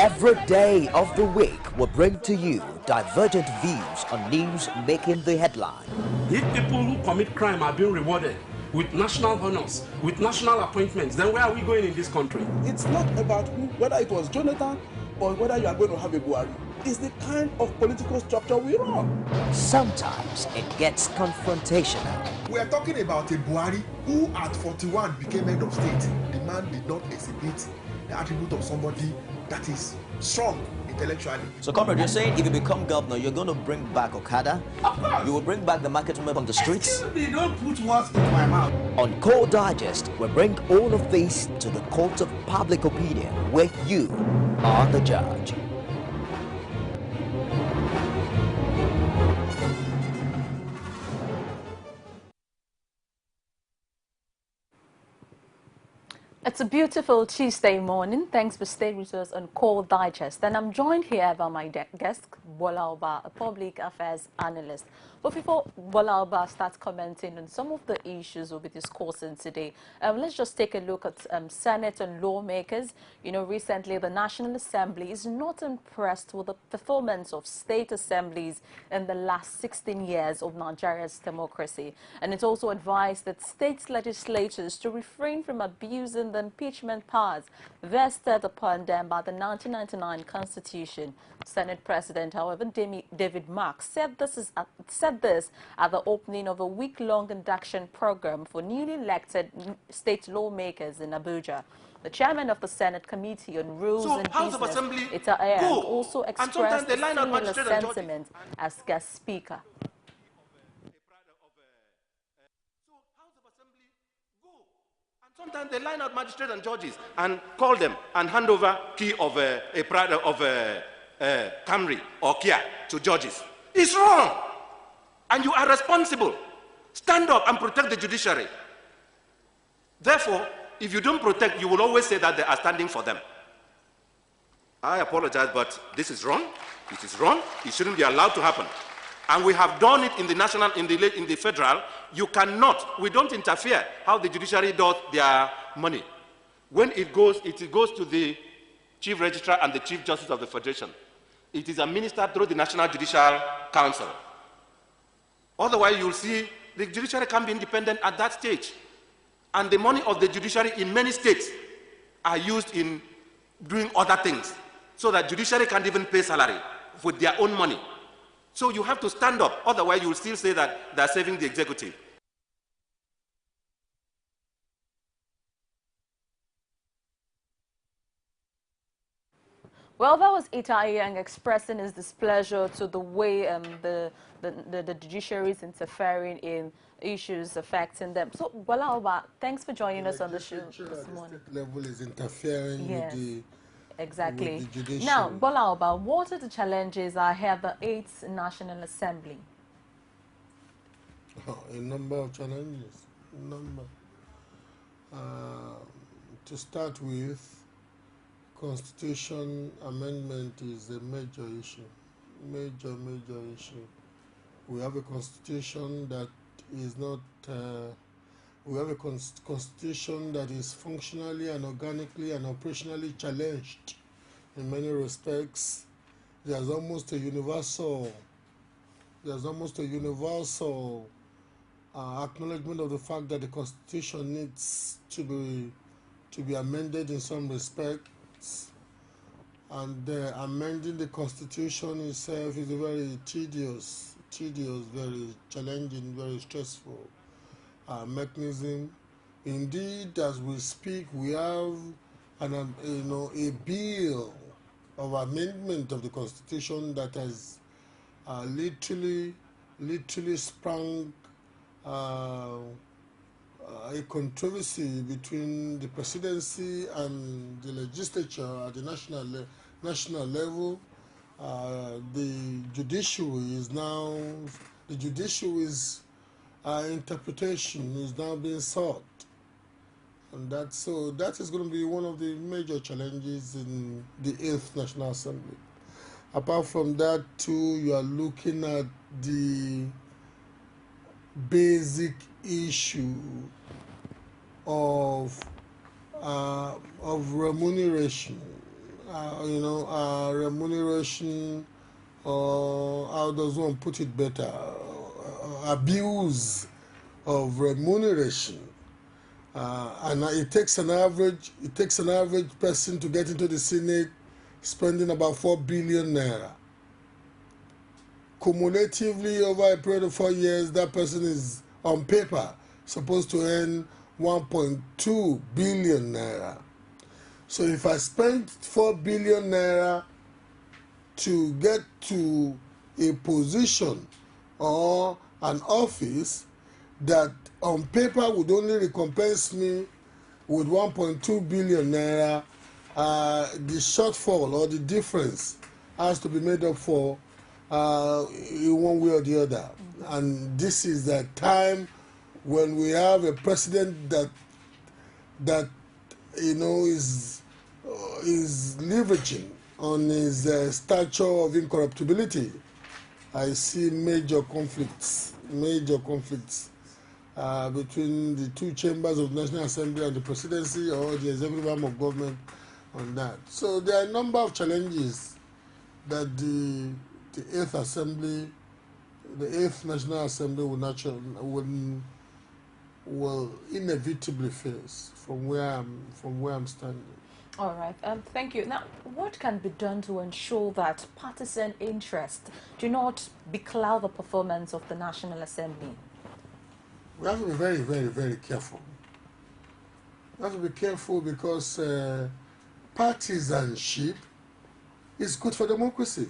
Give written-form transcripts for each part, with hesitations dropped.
Every day of the week will bring to you divergent views on news making the headline. If people who commit crime are being rewarded with national honors, with national appointments, then where are we going in this country? It's not about whether it was Jonathan or whether you are going to have a Buhari. It's the kind of political structure we run. Sometimes it gets confrontational. We are talking about a Buhari who at 41 became head of state. The man did not exhibit the attribute of somebody that is strong intellectually. So, comrade, you're saying if you become governor, you're going to bring back Okada? Of course. You will bring back the market women on the streets? Excuse me, don't put words into my mouth. On Core Digest, we bring all of this to the court of public opinion, where you are the judge. It's a beautiful Tuesday morning. Thanks for staying with us on Core Digest. And I'm joined here by my guest, GBOLA OBA, a public affairs analyst. But before GBOLA OBA starts commenting on some of the issues we'll be discussing today, let's just take a look at Senate and lawmakers. You know, recently the National Assembly is not impressed with the performance of state assemblies in the last 16 years of Nigeria's democracy. And it's also advised that state legislatures to refrain from abusing the impeachment powers vested upon them by the 1999 Constitution. Senate President, however, David Marks said this at the opening of a week-long induction program for newly elected state lawmakers in Abuja. The chairman of the Senate Committee on Rules and Business, Ita Ayang, also expressed a similar sentiment as guest speaker. Sometimes they line out magistrates and judges and call them and hand over key of Camry or Kia to judges. It's wrong. And you are responsible. Stand up and protect the judiciary. Therefore, if you don't protect, you will always say that they are standing for them. I apologize, but this is wrong. It is wrong. It shouldn't be allowed to happen. And we have done it in the national, in the federal. You cannot, we don't interfere how the judiciary does their money. When it goes to the Chief Registrar and the Chief Justice of the Federation. It is administered through the National Judicial Council. Otherwise, you'll see the judiciary can be independent at that stage. And the money of the judiciary in many states are used in doing other things, so that judiciary can't even pay salary with their own money. So you have to stand up, otherwise you will still say that they're saving the executive. Well, that was Ita Ayang expressing his displeasure to the way the judiciary is interfering in issues affecting them. So, GBOLA OBA, thanks for joining us on the show this morning. The state level is interfering with the exactly. With the judiciary. Now, GBOLA OBA, what are the challenges ahead of the 8th National Assembly? A number of challenges. To start with, Constitution amendment is a major issue. Major issue. We have a constitution that is not. We have a constitution that is functionally and organically and operationally challenged in many respects. There's almost a universal. Acknowledgement of the fact that the constitution needs to be amended in some respects. And amending the constitution itself is a very tedious, very challenging, very stressful mechanism. Indeed, as we speak, we have a bill of amendment of the constitution that has literally sprung a controversy between the presidency and the legislature at the national level. The judiciary's interpretation is now being sought, and that is going to be one of the major challenges in the 8th National Assembly. Apart from that, too, you are looking at the basic issue of remuneration remuneration, or how does one put it better, abuse of remuneration. And it takes an average person to get into the Senate spending about 4 billion naira. Cumulatively, over a period of 4 years, that person is on paper supposed to earn 1.2 billion naira. So if I spend 4 billion naira to get to a position or an office that on paper would only recompense me with 1.2 billion naira, the shortfall or the difference has to be made up for in one way or the other. And this is the time when we have a president that is leveraging on his stature of incorruptibility. I see major conflicts between the two chambers of the National Assembly and the presidency or the executive arm of government on that. So there are a number of challenges that the 8th Assembly, the 8th National Assembly will inevitably face from where I'm standing. All right, thank you. Now, what can be done to ensure that partisan interests do not becloud the performance of the National Assembly? We have to be very, very, very careful. We have to be careful because partisanship is good for democracy.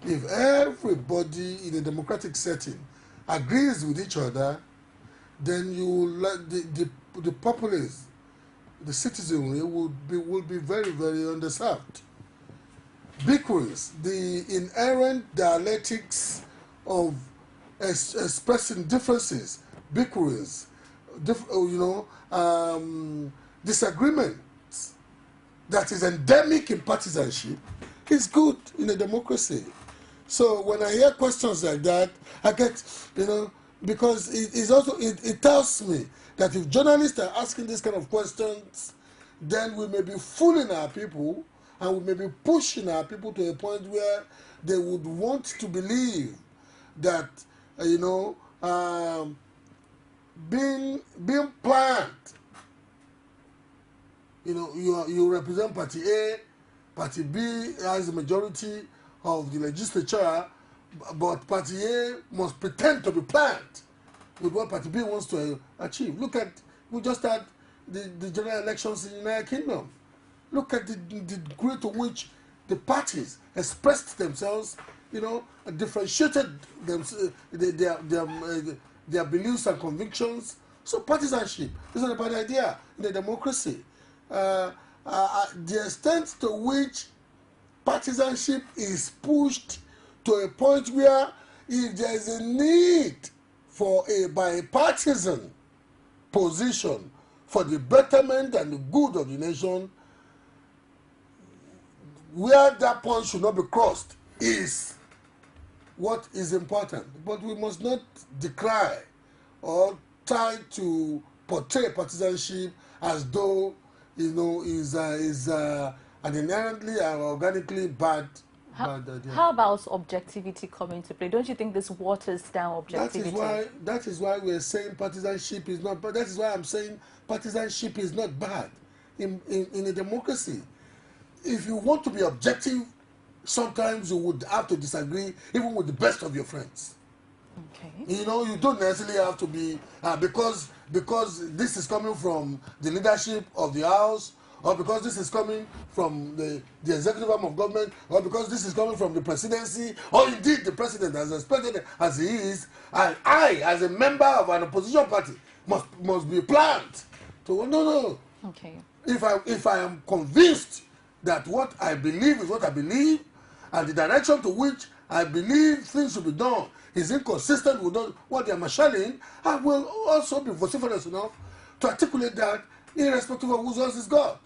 If everybody in a democratic setting agrees with each other, then you will let the populace, the citizenry will be very, very underserved. Bickerings, the inherent dialectics of expressing differences, bickerings, disagreements that is endemic in partisanship is good in a democracy. So when I hear questions like that, I get, because it tells me that if journalists are asking these kind of questions, then we may be fooling our people and we may be pushing our people to a point where they would want to believe that, being planned, you represent Party A, Party B has the majority of the legislature, but Party A must pretend to be planned with what Party B wants to achieve. We just had the general elections in the United Kingdom. Look at the degree to which the parties expressed themselves, differentiated their beliefs and convictions. So partisanship is not a bad idea in a democracy. The extent to which partisanship is pushed to a point where if there is a need for a bipartisan position for the betterment and the good of the nation, where that point should not be crossed is what is important. But we must not decry or try to portray partisanship as though is an inherently and organically bad idea. How about objectivity coming into play? Don't you think this waters down objectivity? That is why we're saying partisanship is not bad. That is why I'm saying partisanship is not bad in a democracy. If you want to be objective, sometimes you would have to disagree even with the best of your friends. Okay. You don't necessarily have to be because this is coming from the leadership of the House, or because this is coming from the executive arm of government, or because this is coming from the presidency, or indeed the president, as expected as he is, and I, as a member of an opposition party, must be planned. So no. Okay. If I am convinced that what I believe is what I believe, and the direction to which I believe things should be done is inconsistent with what they are marshalling, I will also be vociferous enough to articulate that irrespective of whose else is God.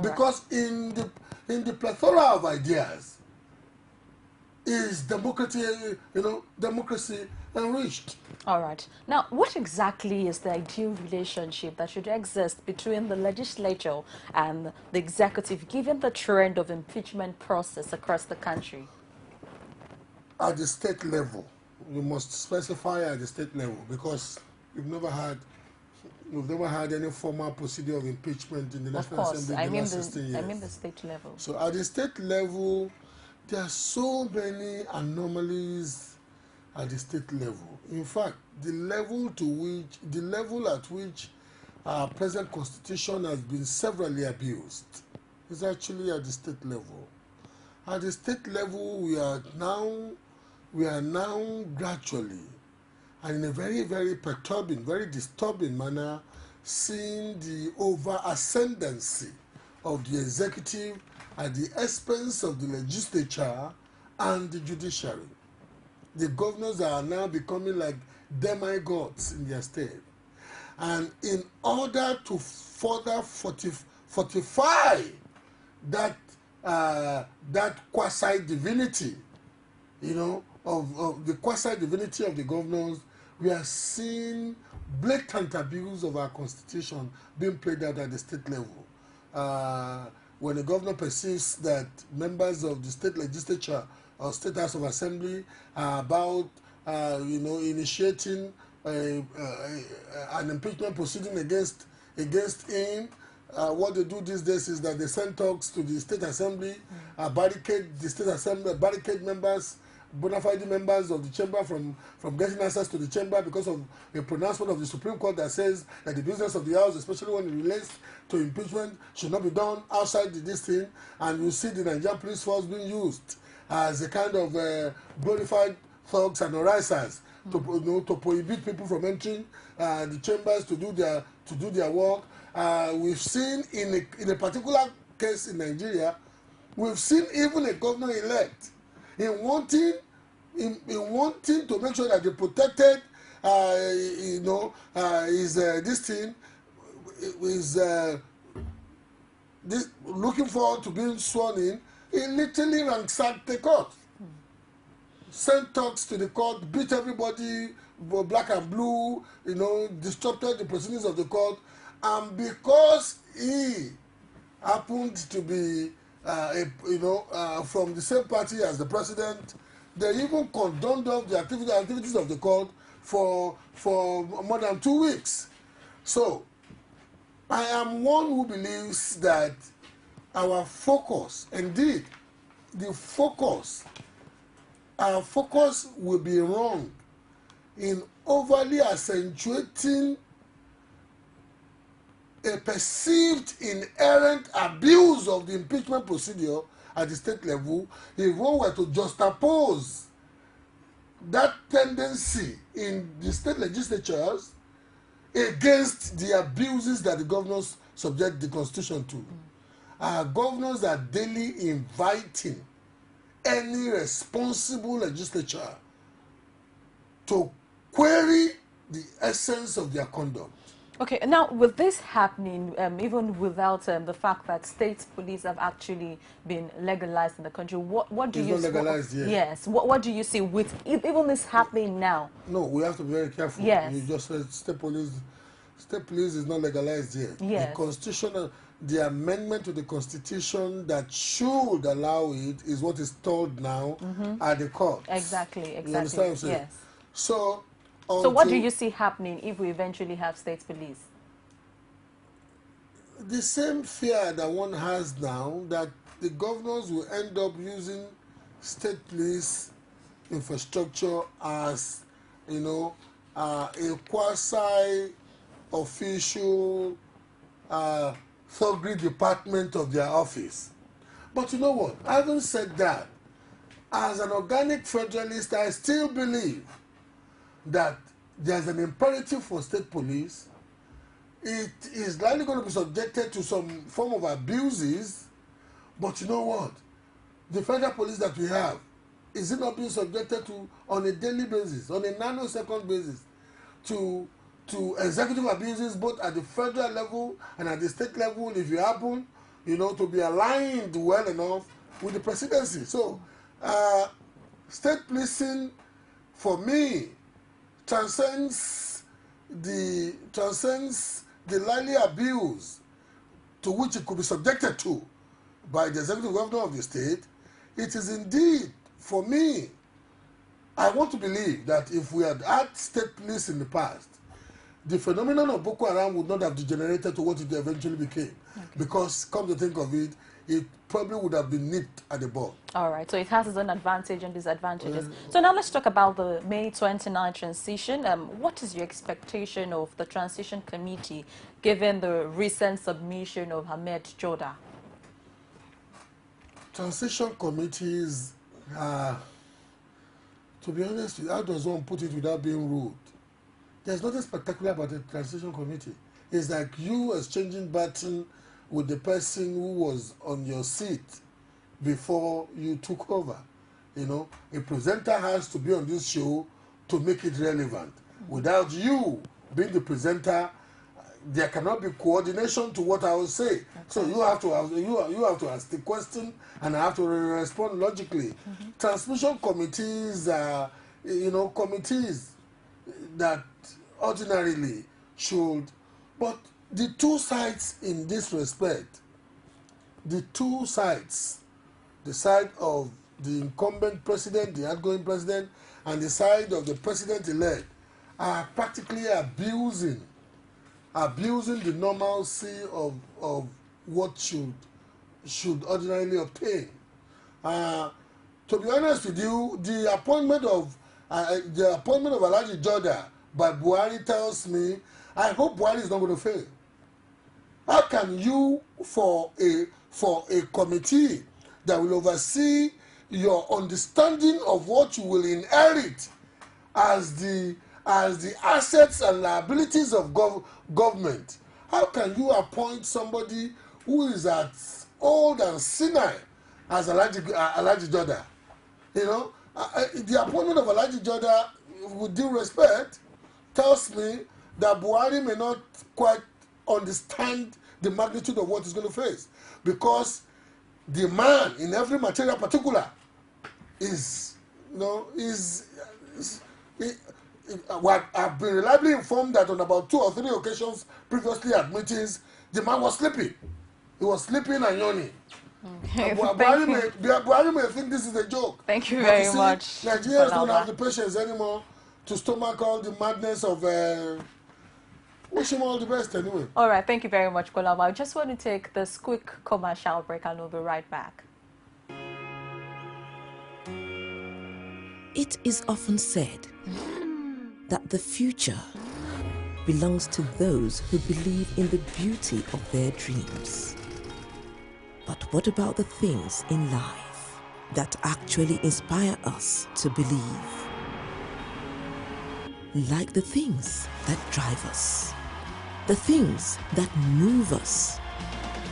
Because in the plethora of ideas, is democracy enriched. All right. Now, what exactly is the ideal relationship that should exist between the legislature and the executive, given the trend of impeachment process across the country? At the state level, you must specify at the state level, because we've never had any formal procedure of impeachment in the National Assembly in the last 16 years. I mean the state level. So at the state level, there are so many anomalies at the state level. In fact, the level at which our present constitution has been severely abused is actually at the state level. At the state level, we are now gradually, and in a very, very perturbing, very disturbing manner, seeing the over-ascendancy of the executive at the expense of the legislature and the judiciary. The governors are now becoming like demigods in their state. And in order to further fortify that quasi-divinity, of the quasi-divinity of the governors, we are seeing blatant abuse of our constitution being played out at the state level. When the governor perceives that members of the state legislature or state house of assembly are about, initiating an impeachment proceeding against him, what they do these days is that they send talks to the state assembly, barricade the state assembly, barricade members, bona fide members of the chamber from getting access to the chamber because of a pronouncement of the Supreme Court that says that the business of the House, especially when it relates to impeachment, should not be done outside this thing. And you see the Nigerian police force being used as a kind of glorified thugs and harassers to prohibit people from entering the chambers to do their work. We've seen in a particular case in Nigeria, we've seen even a governor-elect in wanting to make sure that they protected, looking forward to being sworn in. He literally ransacked the court, sent talks to the court, beat everybody, black and blue, disrupted the proceedings of the court, and because he happened to be from the same party as the president, they even condoned off the activities of the court for more than 2 weeks. So, I am one who believes that our focus, indeed, our focus will be wrong in overly accentuating a perceived inherent abuse of the impeachment procedure at the state level if one were to juxtapose that tendency in the state legislatures against the abuses that the governors subject the constitution to. Our governors are daily inviting any responsible legislature to query the essence of their conduct. Okay, now with this happening, even without the fact that state police have actually been legalized in the country, what do you see? It's not legalized yet. Yes, what do you see with even this happening now? No, we have to be very careful. Yes. You just said state police is not legalized yet. Yes. The constitution, the amendment to the constitution that should allow it is what is told now at the court. Exactly. You understand what I'm saying? Yes. So what do you see happening if we eventually have state police? The same fear that one has now, that the governors will end up using state police infrastructure as, a quasi-official thuggery department of their office. But you know what? Having said that, as an organic federalist, I still believe that there's an imperative for state police. It is likely going to be subjected to some form of abuses, but you know what? The federal police that we have, is it not being subjected to, on a daily basis, on a nanosecond basis, to executive abuses both at the federal level and at the state level, if you happen, to be aligned well enough with the presidency. So, State policing, for me, transcends the likely abuse to which it could be subjected to by the executive governor of the state. It is indeed, for me, I want to believe that if we had had state police in the past, the phenomenon of Boko Haram would not have degenerated to what it eventually became. Okay. Because, come to think of it, it probably would have been nipped at the bud. All right, so it has its own advantage and disadvantages. So now let's talk about the May 29 transition. What is your expectation of the transition committee given the recent submission of Ahmed Joda? Transition committees are, to be honest, how does one put it without being rude? There's nothing spectacular about a transition committee. It's like you exchanging baton with the person who was on your seat before you took over. You know, a presenter has to be on this show to make it relevant. Without you being the presenter, there cannot be coordination to what I will say. Okay. So you have to ask the question, and I have to respond logically. Transmission committees are, committees that ordinarily should, but the two sides in this respect, the two sides, the side of the incumbent president, the outgoing president, and the side of the president-elect, are practically abusing the normalcy of what should ordinarily obtain. To be honest with you, the appointment of Alhaji Joda by Buhari tells me, I hope Buhari is not going to fail. How can you, for a committee that will oversee your understanding of what you will inherit as the assets and liabilities of government, how can you appoint somebody who is as old and senile as Alhaji Joda? You know, the appointment of Alhaji Joda, with due respect, tells me that Buhari may not quite understand the magnitude of what he's going to face, because the man in every material particular I've been reliably informed that on about 2 or 3 occasions previously at meetings, the man was sleeping. He was sleeping and yawning. Okay, Buhari may think this is a joke. Thank you very much. Nigerians don't have the patience anymore to stomach all the madness of... wish him all the best anyway. All right, thank you very much, Kolaba. I just want to take this quick commercial break and we'll be right back. It is often said that the future belongs to those who believe in the beauty of their dreams. But what about the things in life that actually inspire us to believe? Like the things that drive us, the things that move us,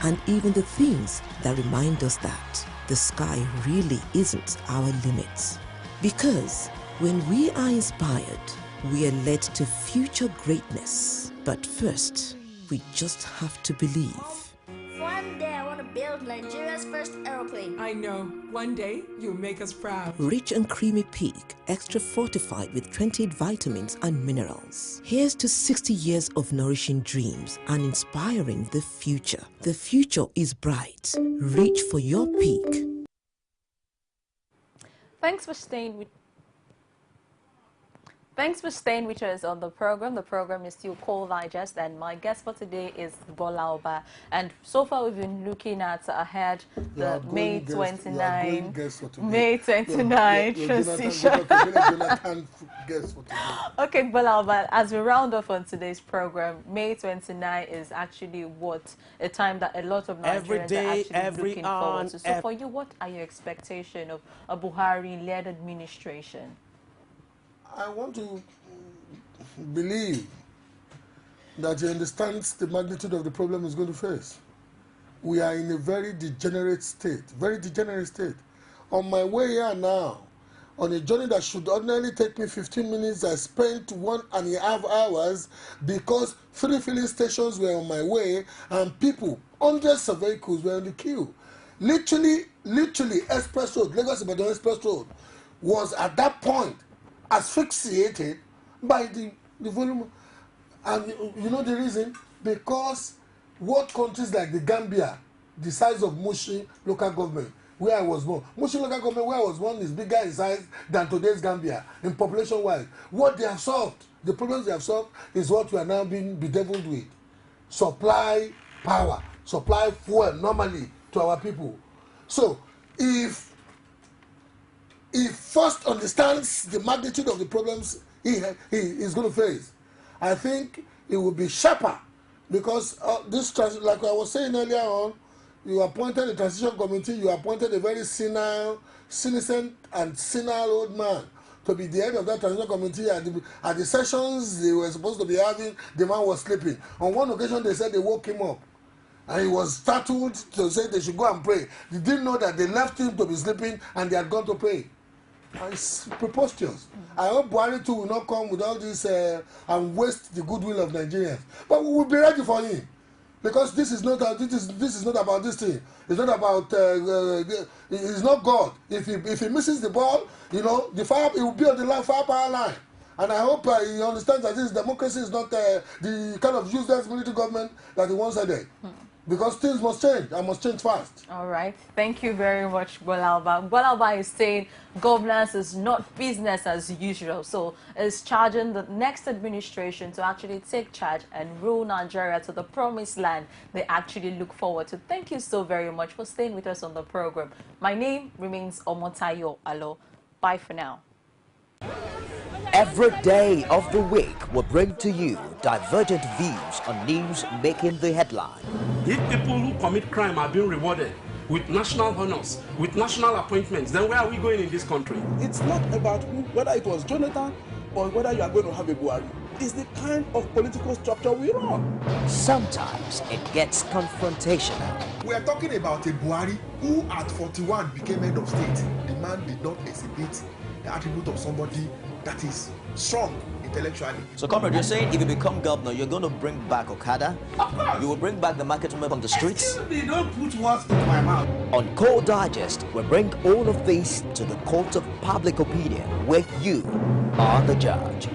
and even the things that remind us that the sky really isn't our limit. Because when we are inspired, we are led to future greatness. But first, we just have to believe. One day I want to build Nigeria's first aeroplane. I know. One day you'll make us proud. Rich and creamy peak, extra fortified with 28 vitamins and minerals. Here's to 60 years of nourishing dreams and inspiring the future. The future is bright. Reach for your peak. Thanks for staying with us on the program. The program is still Call Digest, and my guest for today is GBOLA OBA. And so far we've been looking at ahead the May 29 transition. Okay, GBOLA OBA, as we round off on today's program, May 29 is actually a time that a lot of Nigerians are actually looking forward to. So for you, what are your expectations of a Buhari-led administration? I want to believe that he understands the magnitude of the problem he's going to face. We are in a very degenerate state. On my way here now, on a journey that should ordinarily take me 15 minutes, I spent 1.5 hours because 3 filling stations were on my way and people, hundreds of vehicles were in the queue. Literally, Express Road, Lagos Ibadan Express Road, was at that point asphyxiated by the volume. And you know the reason? Because what countries like the Gambia, the size of Mushi local government, where I was born, Mushi local government where I was born is bigger in size than today's Gambia in population wise. What they have solved, the problems they have solved is what we are now being bedeviled with. Supply power, supply fuel normally to our people. So if first understands the magnitude of the problems he is going to face, I think it will be sharper, because like I was saying earlier on, you appointed a transition committee, you appointed a very cynical and senile old man to be the head of that transition committee. At the sessions they were supposed to be having, the man was sleeping. On one occasion they said they woke him up and he was startled to say they should go and pray. They didn't know that they left him to be sleeping and they had gone to pray. It's preposterous. I hope Buhari too will not come with all this and waste the goodwill of Nigerians. But we will be ready for him, because this is not about this thing. It's not about it's not God. If he misses the ball, you know, it will be on the fire power line. And I hope he understands that this democracy is not the kind of useless military government that he once had. Because things must change, and must change fast. All right. Thank you very much, GBOLA. GBOLA is saying governance is not business as usual. So it's charging the next administration to actually take charge and rule Nigeria to the promised land they actually look forward to. Thank you so very much for staying with us on the program. My name remains Omotayo Alo. Bye for now. Every day of the week will bring to you divergent views on news making the headline. If people who commit crime are being rewarded with national honors, with national appointments, then where are we going in this country? It's not about whether it was Jonathan or whether you are going to have a Buhari. It's the kind of political structure we run. Sometimes it gets confrontational. We are talking about a Buhari who at 41 became head of state. The man did not exhibit the attribute of somebody that is strong intellectually. So, comrade, you're saying if you become governor, you're going to bring back Okada? Of course. You will bring back the market women on the streets? Excuse me, don't put words into my mouth. On Core Digest, we bring all of this to the court of public opinion, where you are the judge.